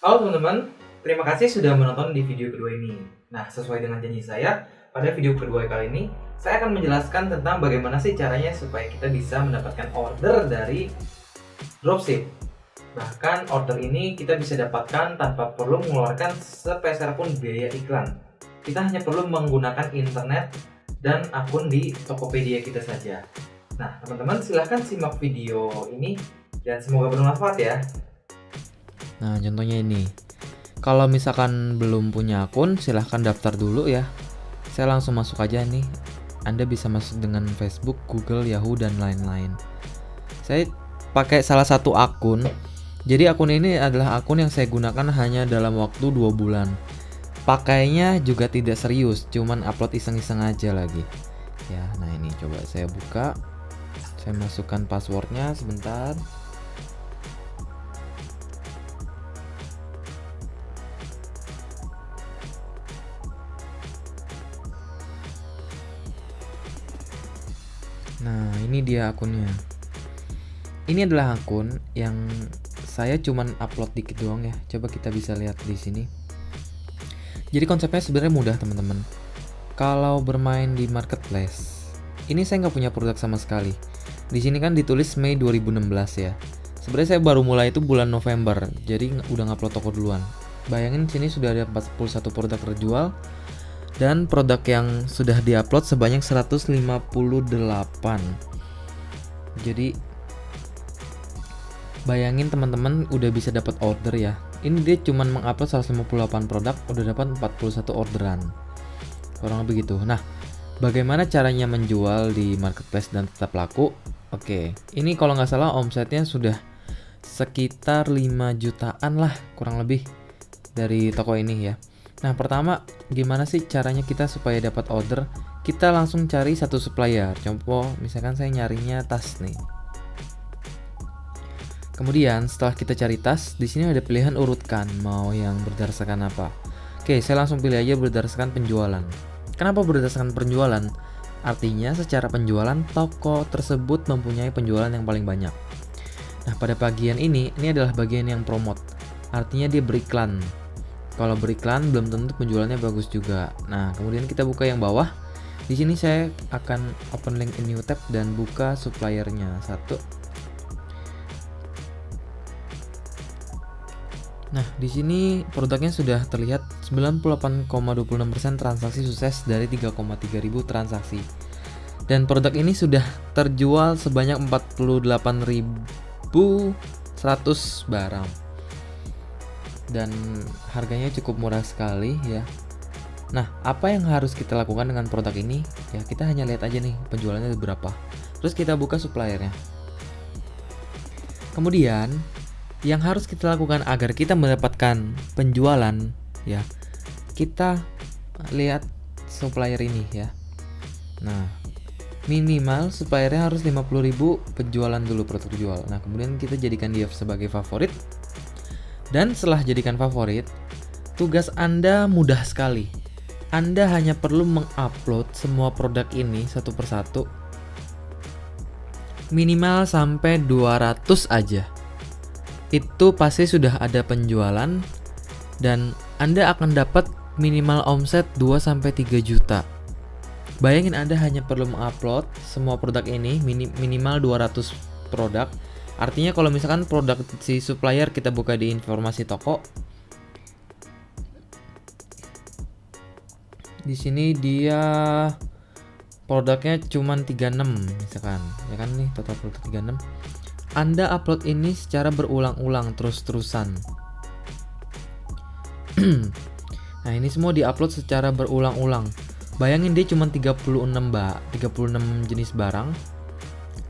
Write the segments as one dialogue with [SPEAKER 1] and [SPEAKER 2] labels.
[SPEAKER 1] Halo teman-teman, terima kasih sudah menonton di video kedua ini. Nah, sesuai dengan janji saya, pada video kedua kali ini, saya akan menjelaskan tentang bagaimana sih caranya supaya kita bisa mendapatkan order dari dropship. Bahkan order ini kita bisa dapatkan tanpa perlu mengeluarkan sepeser pun biaya iklan. Kita hanya perlu menggunakan internet dan akun di Tokopedia kita saja. Nah, teman-teman silahkan simak video ini dan semoga bermanfaat ya.
[SPEAKER 2] Nah, contohnya ini. Kalau misalkan belum punya akun, silahkan daftar dulu ya. Saya langsung masuk aja nih. Anda bisa masuk dengan Facebook, Google, Yahoo, dan lain-lain. Saya pakai salah satu akun. Jadi akun ini adalah akun yang saya gunakan hanya dalam waktu 2 bulan. Pakainya juga tidak serius, cuman upload iseng-iseng aja lagi. Ya, nah ini coba saya buka. Saya masukkan passwordnya sebentar. Nah, ini dia akunnya. Ini adalah akun yang saya cuman upload dikit doang ya. Coba kita bisa lihat di sini. Jadi konsepnya sebenarnya mudah, teman-teman. Kalau bermain di marketplace, ini saya nggak punya produk sama sekali. Di sini kan ditulis Mei 2016 ya. Sebenarnya saya baru mulai itu bulan November, jadi udah ngupload toko duluan. Bayangin sini sudah ada 41 produk terjual dan produk yang sudah diupload sebanyak 158. Jadi bayangin teman-teman udah bisa dapat order ya. Ini dia cuman mengupload 158 produk udah dapat 41 orderan. Kurang lebih gitu. Nah, bagaimana caranya menjual di marketplace dan tetap laku? Oke, ini kalau nggak salah omsetnya sudah sekitar 5 jutaan lah kurang lebih dari toko ini ya. Nah, pertama gimana sih caranya kita supaya dapat order? Kita langsung cari satu supplier. Contoh, misalkan saya nyarinya tas nih. Kemudian setelah kita cari tas, di sini ada pilihan urutkan mau yang berdasarkan apa. Oke, saya langsung pilih aja berdasarkan penjualan. Kenapa berdasarkan penjualan? Artinya secara penjualan toko tersebut mempunyai penjualan yang paling banyak. Nah, pada bagian ini adalah bagian yang promote. Artinya dia beriklan. Kalau beriklan belum tentu penjualannya bagus juga. Nah, kemudian kita buka yang bawah. Di sini saya akan open link in new tab dan buka suppliernya satu. Nah, di sini produknya sudah terlihat 98,26% transaksi sukses dari 3,3 ribu transaksi. Dan produk ini sudah terjual sebanyak 48.100 barang. Dan harganya cukup murah sekali ya. Nah, apa yang harus kita lakukan dengan produk ini? Ya, kita hanya lihat aja nih penjualannya berapa. Terus kita buka suppliernya. Kemudian yang harus kita lakukan agar kita mendapatkan penjualan ya, kita lihat supplier ini ya. Nah, minimal suppliernya harus 50.000 penjualan dulu produk jual. Nah, kemudian kita jadikan dia sebagai favorit. Dan setelah jadikan favorit, tugas Anda mudah sekali. Anda hanya perlu mengupload semua produk ini satu persatu. Minimal sampai 200 aja. Itu pasti sudah ada penjualan dan Anda akan dapat minimal omset 2-3 juta. Bayangin Anda hanya perlu mengupload semua produk ini minimal 200 produk. Artinya kalau misalkan produk si supplier kita buka di informasi toko. Di sini dia produknya cuma 36 misalkan. Ya kan nih total produk 36. Anda upload ini secara berulang-ulang terus-terusan. Nah, ini semua diupload secara berulang-ulang. Bayangin dia cuma 36 jenis barang,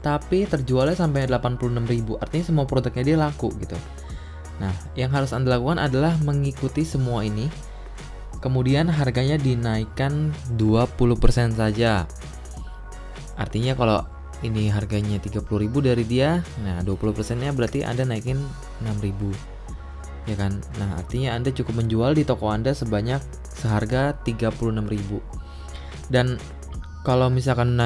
[SPEAKER 2] tapi terjualnya sampai 86.000. Artinya semua produknya dia laku gitu. Nah, yang harus Anda lakukan adalah mengikuti semua ini. Kemudian harganya dinaikkan 20% saja. Artinya kalau ini harganya 30.000 dari dia, nah 20%-nya berarti Anda naikin 6.000 ya kan. Nah, artinya Anda cukup menjual di toko Anda sebanyak seharga 36.000. Dan kalau misalkan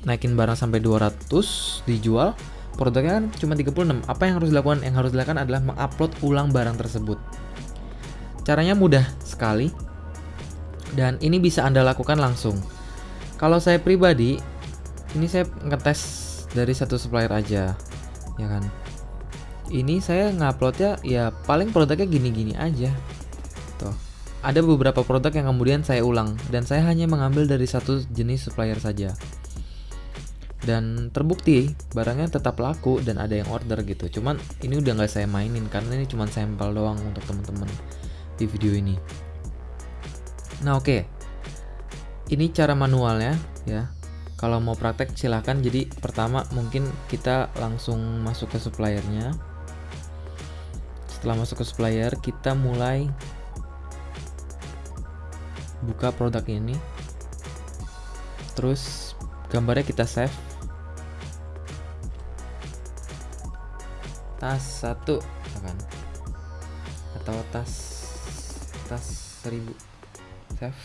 [SPEAKER 2] naikin barang sampai 200 dijual, produknya kan cuma 36. Apa yang harus dilakukan? Yang harus dilakukan adalah mengupload ulang barang tersebut. Caranya mudah sekali dan ini bisa Anda lakukan langsung. Kalau saya pribadi, ini saya ngetes dari satu supplier aja, ya kan. Ini saya nguploadnya ya paling produknya gini-gini aja. Tuh. Ada beberapa produk yang kemudian saya ulang dan saya hanya mengambil dari satu jenis supplier saja. Dan terbukti barangnya tetap laku dan ada yang order gitu. Cuman ini udah nggak saya mainin karena ini cuma sampel doang untuk teman-teman di video ini. Nah oke. Ini cara manualnya ya. Kalau mau praktek silahkan. Jadi pertama mungkin kita langsung masuk ke suppliernya. Setelah masuk ke supplier, kita mulai buka produk ini. Terus gambarnya kita save. Tas 1 kan. Atau tas 1000. Save.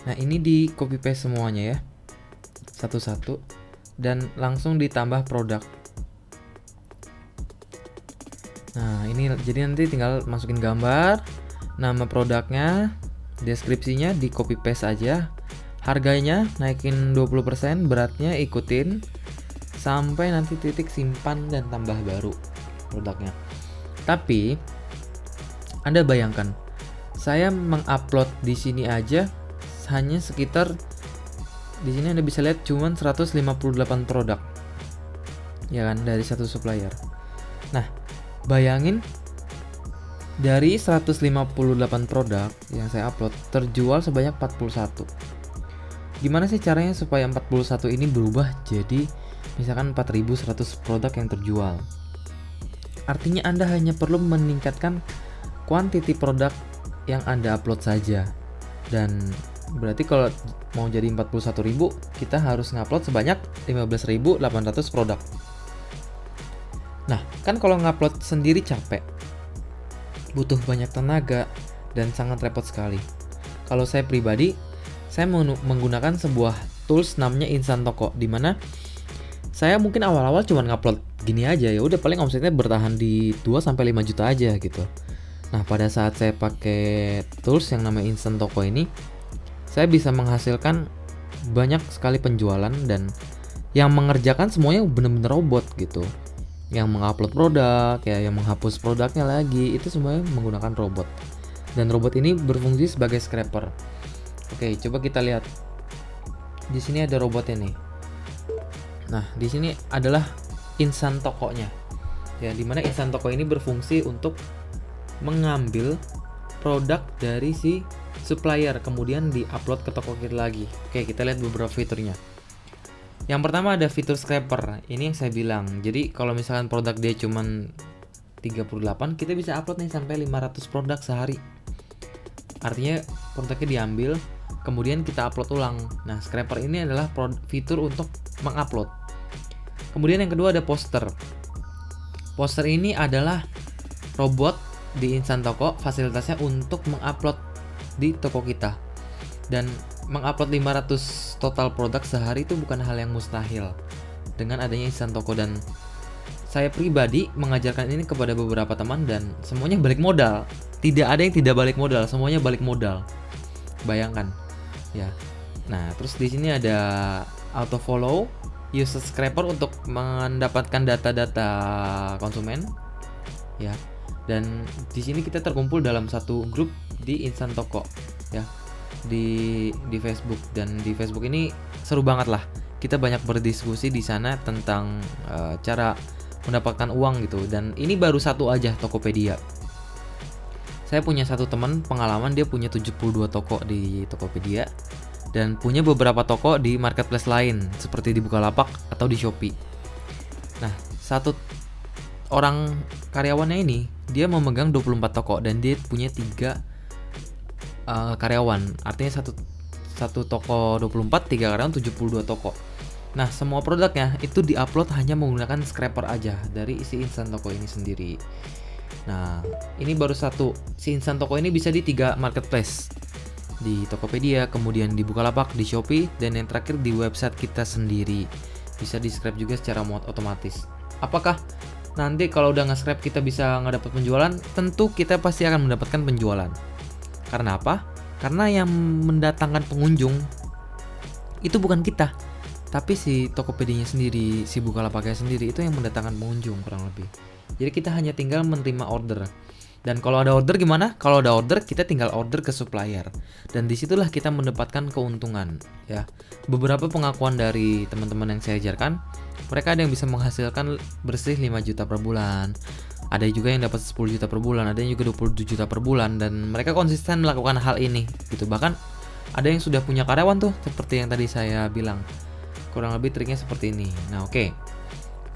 [SPEAKER 2] Nah, ini di copy paste semuanya ya. Satu-satu dan langsung ditambah produk. Nah, ini jadi nanti tinggal masukin gambar, nama produknya, deskripsinya di copy paste aja. Harganya naikin 20%, beratnya ikutin sampai nanti titik simpan dan tambah baru produknya. Tapi Anda bayangkan, saya mengupload di sini aja hanya sekitar, di sini Anda bisa lihat cuman 158 produk. Ya kan, dari satu supplier. Nah, bayangin dari 158 produk yang saya upload terjual sebanyak 41. Gimana sih caranya supaya 41 ini berubah jadi misalkan 4100 produk yang terjual? Artinya Anda hanya perlu meningkatkan quantity produk yang Anda upload saja. Dan berarti kalau mau jadi 41.000, kita harus ngupload sebanyak 15.800 produk. Nah, kan kalau ngupload sendiri capek, butuh banyak tenaga, dan sangat repot sekali. Kalau saya pribadi, saya menggunakan sebuah tools namanya Instant Toko, di mana saya mungkin awal-awal cuma ngupload gini aja, ya udah paling omsetnya bertahan di 2-5 juta aja gitu. Nah, pada saat saya pakai tools yang namanya Instant Toko ini, saya bisa menghasilkan banyak sekali penjualan dan yang mengerjakan semuanya bener-bener robot gitu. Yang mengupload produk, ya, yang menghapus produknya lagi, itu semuanya menggunakan robot. Dan robot ini berfungsi sebagai scraper. Oke, coba kita lihat. Di sini ada robotnya nih. Nah, di sini adalah Instant Tokonya. Ya, dimana Instant Toko ini berfungsi untuk mengambil produk dari si supplier kemudian diupload ke toko kita lagi. Oke, kita lihat beberapa fiturnya. Yang pertama ada fitur scraper. Ini yang saya bilang. Jadi kalau misalkan produk dia cuman 38, kita bisa upload nih sampai 500 produk sehari. Artinya produknya diambil, kemudian kita upload ulang. Nah, scraper ini adalah fitur untuk mengupload. Kemudian yang kedua ada poster. Poster ini adalah robot di Instant Toko, fasilitasnya untuk mengupload di toko kita. Dan mengupload 500 total produk sehari itu bukan hal yang mustahil dengan adanya Instant Toko. Dan saya pribadi mengajarkan ini kepada beberapa teman dan semuanya balik modal. Tidak ada yang tidak balik modal, semuanya balik modal. Bayangkan, ya. Nah, terus di sini ada auto follow, user scraper untuk mendapatkan data-data konsumen, ya. Dan di sini kita terkumpul dalam satu grup di Instant Toko, ya. Di Facebook, dan di Facebook ini seru banget lah. Kita banyak berdiskusi di sana tentang cara mendapatkan uang gitu. Dan ini baru satu aja, Tokopedia. Saya punya satu teman pengalaman, dia punya 72 toko di Tokopedia dan punya beberapa toko di marketplace lain seperti di Bukalapak atau di Shopee. Nah, satu orang karyawannya ini dia memegang 24 toko dan dia punya 3 karyawan. Artinya satu toko 24, 3 karyawan, 72 toko. Nah, semua produknya itu diupload hanya menggunakan scraper aja dari isi Instant Toko ini sendiri. Nah, ini baru satu. Si Instant Toko ini bisa di 3 marketplace. Di Tokopedia, kemudian di Bukalapak, di Shopee, dan yang terakhir di website kita sendiri. Bisa di-scrap juga secara otomatis. Apakah nanti kalau udah nge-scrap kita bisa ngedapat penjualan? Tentu kita pasti akan mendapatkan penjualan. Karena apa? Karena yang mendatangkan pengunjung itu bukan kita, tapi si Tokopedia-nya sendiri, si Bukalapak sendiri itu yang mendatangkan pengunjung kurang lebih. Jadi kita hanya tinggal menerima order. Dan kalau ada order gimana? Kalau ada order kita tinggal order ke supplier. Dan disitulah kita mendapatkan keuntungan ya. Beberapa pengakuan dari teman-teman yang saya ajarkan, mereka ada yang bisa menghasilkan bersih 5 juta per bulan. Ada juga yang dapat 10 juta per bulan, ada yang juga 27 juta per bulan, dan mereka konsisten melakukan hal ini gitu. Bahkan ada yang sudah punya karyawan tuh, seperti yang tadi saya bilang. Kurang lebih triknya seperti ini. Nah, oke.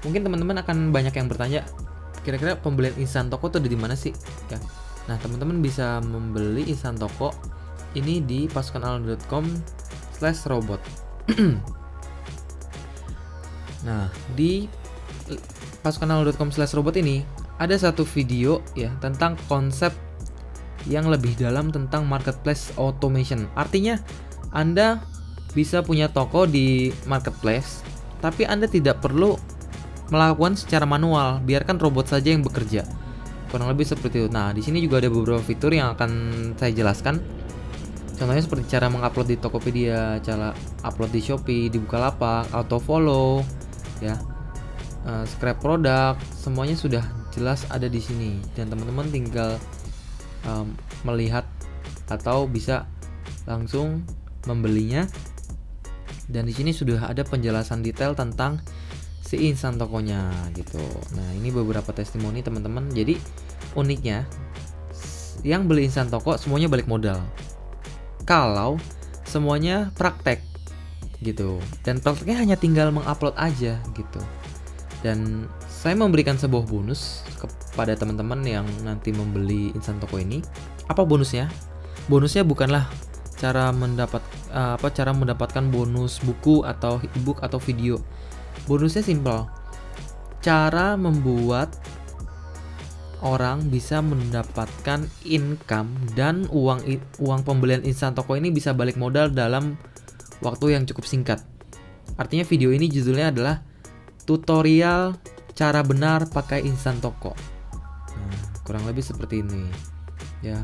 [SPEAKER 2] Mungkin teman-teman akan banyak yang bertanya, kira-kira pembelian instan toko tuh ada di mana sih? Ya. Nah, teman-teman bisa membeli instan toko ini di pasukanalur.com/robot. Nah, di pasukanalur.com/robot ini ada satu video ya tentang konsep yang lebih dalam tentang marketplace automation. Artinya Anda bisa punya toko di marketplace, tapi Anda tidak perlu melakukan secara manual, biarkan robot saja yang bekerja. Kurang lebih seperti itu. Nah, di sini juga ada beberapa fitur yang akan saya jelaskan. Contohnya seperti cara mengupload di Tokopedia, cara upload di Shopee, di Bukalapak, auto follow, ya, scrap produk, semuanya sudah jelas ada di sini. Dan teman-teman tinggal melihat atau bisa langsung membelinya. Dan di sini sudah ada penjelasan detail tentang si instan tokonya gitu. Nah, ini beberapa testimoni teman-teman. Jadi uniknya yang beli instan toko semuanya balik modal kalau semuanya praktek gitu, dan prakteknya hanya tinggal mengupload aja gitu. Dan saya memberikan sebuah bonus kepada teman-teman yang nanti membeli instan toko ini. Apa bonusnya? Bonusnya bukanlah cara mendapatkan bonus buku atau ebook atau video. Bonusnya simpel. Cara membuat orang bisa mendapatkan income dan uang pembelian instan toko ini bisa balik modal dalam waktu yang cukup singkat. Artinya video ini judulnya adalah tutorial cara benar pakai instan toko. Nah, kurang lebih seperti ini ya.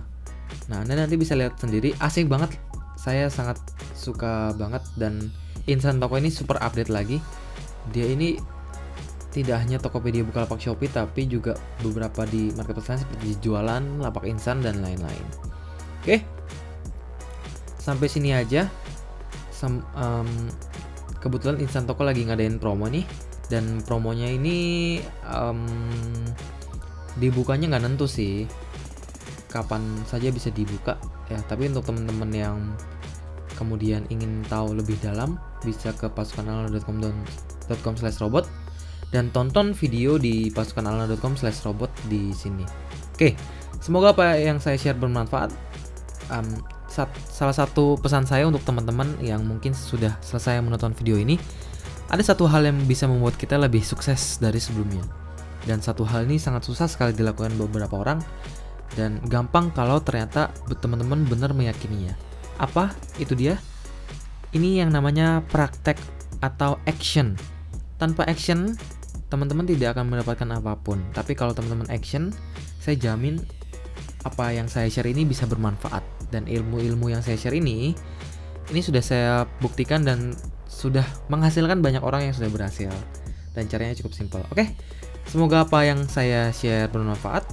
[SPEAKER 2] Nah, Anda nanti bisa lihat sendiri, asik banget. Saya sangat suka banget, dan instan toko ini super update lagi. Dia ini tidak hanya Tokopedia, Bukalapak, Shopee, tapi juga beberapa di marketplace seperti jualan, lapak instan, dan lain-lain. Oke, sampai sini aja. Kebetulan instan toko lagi ngadain promo nih, dan promonya ini dibukanya nggak nentu sih, kapan saja bisa dibuka ya. Tapi untuk teman-teman yang kemudian ingin tahu lebih dalam, bisa ke pasukanalur.com/robot dan tonton video di pasukanalur.com/robot di sini. Oke, semoga apa yang saya share bermanfaat. Salah satu pesan saya untuk teman-teman yang mungkin sudah selesai menonton video ini, ada satu hal yang bisa membuat kita lebih sukses dari sebelumnya. Dan satu hal ini sangat susah sekali dilakukan beberapa orang, dan gampang kalau ternyata teman-teman benar meyakininya. Apa itu dia? Ini yang namanya praktek atau action. Tanpa action, teman-teman tidak akan mendapatkan apapun. Tapi kalau teman-teman action, saya jamin apa yang saya share ini bisa bermanfaat. Dan ilmu-ilmu yang saya share ini sudah saya buktikan dan sudah menghasilkan banyak orang yang sudah berhasil. Dan caranya cukup simpel. Oke, semoga apa yang saya share bermanfaat.